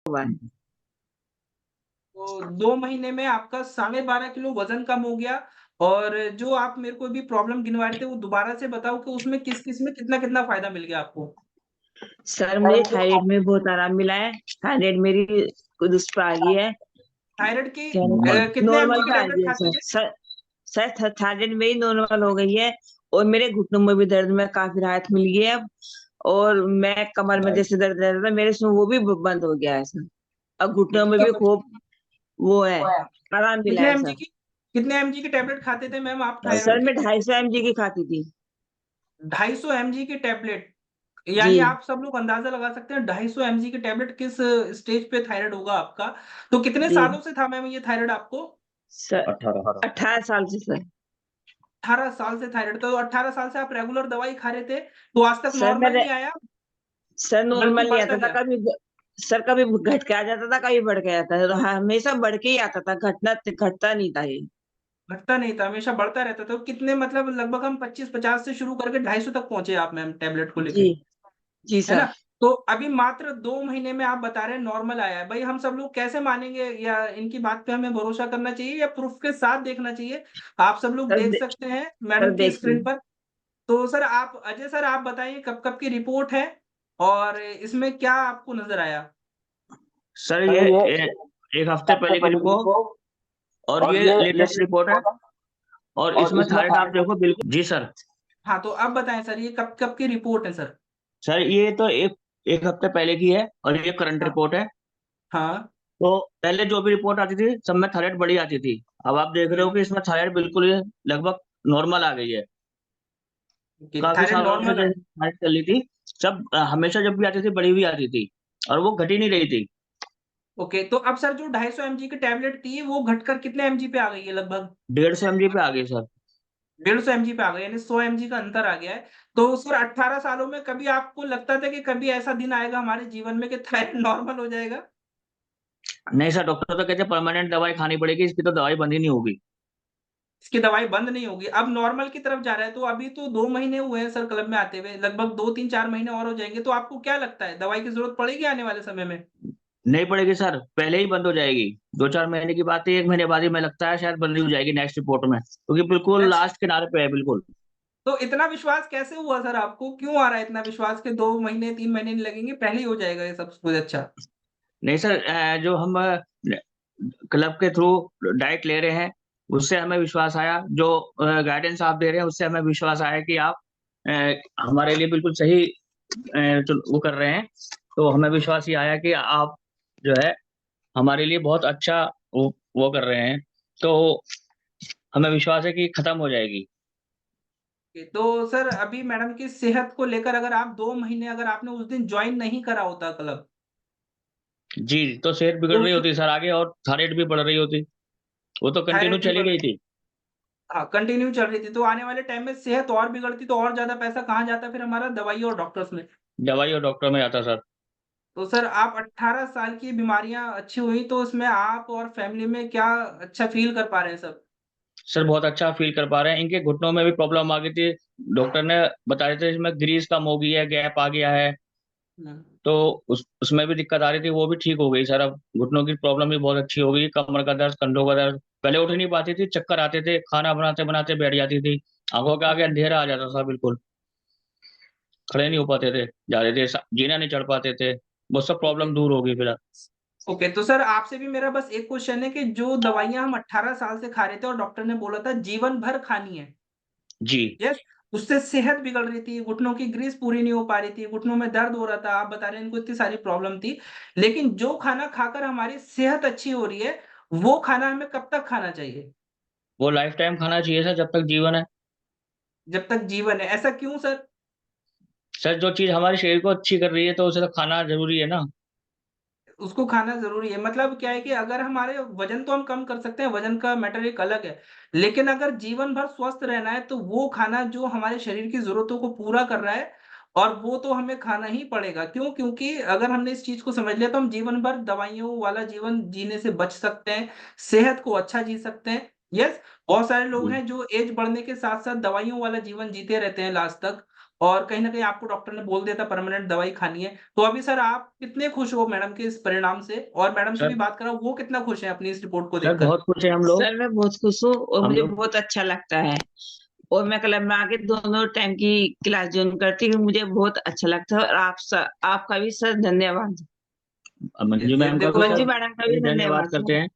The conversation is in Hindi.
हुआ है। तो 2 महीने में आपका 12.5 किलो वज़न कम हो गया और जो आप मेरे को अभी प्रॉब्लम गिनवा रहे थे, वो दोबारा से बताओ कि उसमें किस-किस में कितना-कितना फ़ायदा मिल गया आपको? सर मुझे थायराइड में बहुत आराम मिला है। थायराइड मेरी खुद उस पे आ गई है। थायराइड की नॉर्मल कितने एमजी नॉर्मल की पे आ टैबलेट गई है खाते सर। थे? सर थायराइड मेरी नॉर्मल हो गई है और मेरे घुटनों में भी दर्द में काफ़ी राहत मिल गई है अब। और मैं कमर में जैसे दर्द रहता था मेरे उसमें वो भी ब बंद हो गया है सर। अब घुटनों में भी खूब वो है, आराम मिला कितने है एमजी सर। की कितने एमजी की टैबलेट खाते थे मैम आप सर थायराइड मैं की? 250 एमजी की खाती थी। 250 एमजी की टैबलेट, जी, यानी आप सब लोग अंदाज़ा लगा सकते हैं 250 एमजी की टैबलेट किस स्टेज पे थायराइड होगा आपका। तो कितने जी। सालों से था मैम ये थायराइड आपको? सर 18 साल से सर। 18 साल से थायराइड, तो 18 साल से आप रेगुलर दवाई खा रहे थे, तो आज तक सर नॉर्मल मेरे नहीं आया, सर बल्कि नॉर्मल नहीं बढ़ता आता था गया? कभी घट के आ जाता था, कभी बढ़ के आता था, तो हमेशा बढ़ के ही आता था, घटता नहीं था ये। घटता नहीं था, हमेशा बढ़ता रहता था। तो कितने मतलब लगभग हम 25-50 से शुरू करके 250 तक पहुँचे आप मैम टैबलेट को जी, लेके, जी है ना? सर। तो अभी मात्र 2 महीने में आप बता रहे हैं नॉर्मल आया है। भई हम सब लोग कैसे मानेंगे, या इनकी बात पे हमें भरोसा करना चाहिए या प्रूफ के साथ देखना चाहिए? आप सब लोग सर देख दे सकते हैं सर मैडम की स्क्रीन देखिए, पर। तो सर आप अजय सर आप बताइए कब-कब की रिपोर्ट है और इसमें क्या आपको नज़र आया? सर ये एक हफ्ते पहले की रिपोर्ट और ये लेटेस्ट रिपोर्ट है और इसमें थायराइड आप देखो बिल्कुल जी सर। हाँ, तो अब बताएँ सर ये कब-कब की रिपोर्ट है सर? सर ये तो एक एक हफ्ते पहले की है और ये करंट हाँ, रिपोर्ट है। हाँ। तो पहले जो भी रिपोर्ट आती थी सब में थायराइड बढ़ी आती थी। अब आप देख रहे हुँ, हो कि इसमें थायराइड बिल्कुल ही लगभग नॉर्मल आ गई है। ओके, काफ़ी थायराइड सालों से नॉर्मल है। जैसे थायराइड चल रही थी, हमेशा जब भी आती थी बढ़ी हुई आती थी और वो घट ही नहीं रही थी। ओके, तो अब सर जो 250 एमजी की टैबलेट थी, वो घटकर कितने एमजी पे आ गई है लगभग? 150 एमजी पे आ गई सर। 150 एमजी पे आ गई, यानी 100 एमजी का अंतर आ गया है। तो सर 18 सालों में कभी आपको लगता था कि कभी ऐसा दिन आएगा हमारे जीवन में कि थायराइड नॉर्मल हो जाएगा? नहीं सर, डॉक्टर तो कहते हैं परमानेंट दवाई खानी पड़ेगी, इसकी तो दवाई बंद ही नहीं होगी। इसकी दवाई बंद नहीं होगी, अब नॉर्मल की तरफ जा रहा है, तो अभी तो 2 महीने हुए हैं सर क्लब में आते हुए, लगभग 2, 3, 4 महीने और हो जाएँगे, तो आपको क्या लगता है दवाई की ज़रूरत पड़ेगी आने वाले समय में? नहीं पड़ेगी सर, पहले ही बंद हो जाएगी। 2-4 महीने की बात है, 1 महीने बाद ही मैं लगता है शायद बंद ही हो जाएगी नेक्स्ट रिपोर्ट में, क्योंकि बिल्कुल अच्छा, लास्ट किनारे पे है बिल्कुल। तो इतना विश्वास कैसे हुआ सर आपको? क्यों आ रहा है इतना विश्वास कि 2 महीने, 3 महीने नहीं लगेंगे, पहले ही हो जाएगा ये सब कुछ अच्छा? नहीं सर जो हम क्लब के थ्रू डाइट ले रहे हैं, उससे हमें विश्वास आया, जो गाइडेंस आप दे रहे हैं उससे हमें विश्वास आया कि आप अ, हमारे लिए बिल्कुल सही जो वो कर रहे हैं, तो हमें विश्वास ये आया कि आप जो है हमारे लिए बहुत अच्छा वो कर रहे हैं, तो हमें विश्वास है कि खत्म हो जाएगी। तो सर अभी मैडम की सेहत को लेकर अगर आप 2 महीने अगर आपने उस दिन जॉइन नहीं करा होता क्लब, जी, तो सेहत बिगड़ तो रही उस होती सर आगे और थायराइड भी बढ़ रही होती। वो तो कंटिन्यू थायराइड भी चली बढ़ गई रही, थी। हाँ, कंटिन्यू चल रही थी, तो आने वाले टाइम में सेहत और बिगड़ती तो और ज़्यादा पैसा कहाँ जाता फिर हमारा दवाई और डॉक्टर्स में। दवाई और डॉक्टर में जाता सर। तो सर आप 18 साल की बीमारियाँ अच्छी हुई तो उसमें आप और फैमिली में क्या अच्छा फ़ील कर पा रहे हैं सब? सर बहुत अच्छा फ़ील कर पा रहे हैं। इनके घुटनों में भी प्रॉब्लम आ गई थी। डॉक्टर ने बताया था इसमें ग्रीस कम हो गई है, गैप आ गया है। हुँ। तो उसमें भी दिक्कत आ रही थी, वो भी ठीक हो गई सर अब। घुटनों की प्रॉब्लम भी बहुत अच्छी हो गई, कमर का दर्द, कंधों का दर्द। पहले उठ ही नहीं पाती थी, चक्कर आते थे, खाना बनाते-बनाते बैठ जाती थी। आँखों के आगे अंधेरा आ जाता था बिल्कुल। खड़े नहीं हो पाते थे, जाते थे, जीना नहीं चढ़ पाते थे। वो सब ओके। प्रॉब्लम दूर हो गई फिर। ओके, तो सर आपसे भी मेरा बस एक क्वेश्चन है कि जो दवाइयाँ हम 18 साल से खा रहे थे और डॉक्टर ने बोला था जीवन भर खानी है, जी। यस? उससे सेहत बिगड़ रही थी, घुटनों की ग्रीस पूरी नहीं हो पा रही थी, घुटनों में दर्द हो रहा था, आप बता रहे हैं इनको इतनी सारी प्रॉब्लम थी। लेकिन जो खाना खाकर हमारी सेहत अच्छी हो रही है, वो खाना हमें कब तक खाना चाहिए? वो लाइफ़ टाइम खाना चाहिए सर जब तक जीवन है। जब तक जीवन है, ऐसा क्यों सर? सर जो चीज़ हमारे शरीर को अच्छी कर रही है तो उसे तो खाना ज़रूरी है ना। उसको खाना ज़रूरी है, मतलब क्या है कि अगर हमारे वज़न तो हम कम कर सकते हैं, वज़न का मैटर एक अलग है। लेकिन अगर जीवन भर स्वस्थ रहना है, तो वो खाना जो हमारे शरीर की ज़रूरतों को पूरा कर रहा है और वो तो हमें खाना ही पड़ेगा। क्यों? क्योंकि अगर हमने इस चीज़ को समझ लिया, तो हम जीवन भर दवाइयों वाला जीवन जीने से बच सकते हैं, सेहत को अच्छा जी सकते हैं। यस, बहुत सारे लोग जी। हैं जो ऐज बढ़ने के साथ-साथ दवाइयों वाला जीवन जीते रहते हैं लास्ट तक और कहीं ना कहीं आपको डॉक्टर ने बोल दिया था परमानेंट दवाई खानी है। तो अभी सर आप कितने खुश हो मैडम के इस परिणाम से? और मैडम से भी सर बात करा, वो कितना खुश है अपनी इस रिपोर्ट को सर देखकर? बहुत खुश है हम लोग। सर मैं बहुत खुश हूँ और हम मुझे लोग बहुत अच्छा लगता है। और मैं क्लब में आके दोनों टाइम की क्लास ज्वाइन करती हूँ, मुझे बहुत अच्छा लगता है। और आपका भी सर धन्यवाद। मंजू मैम का देखो भी सर मंजू मैडम का भी धन्यवाद धन्यवाद करते सर। हैं।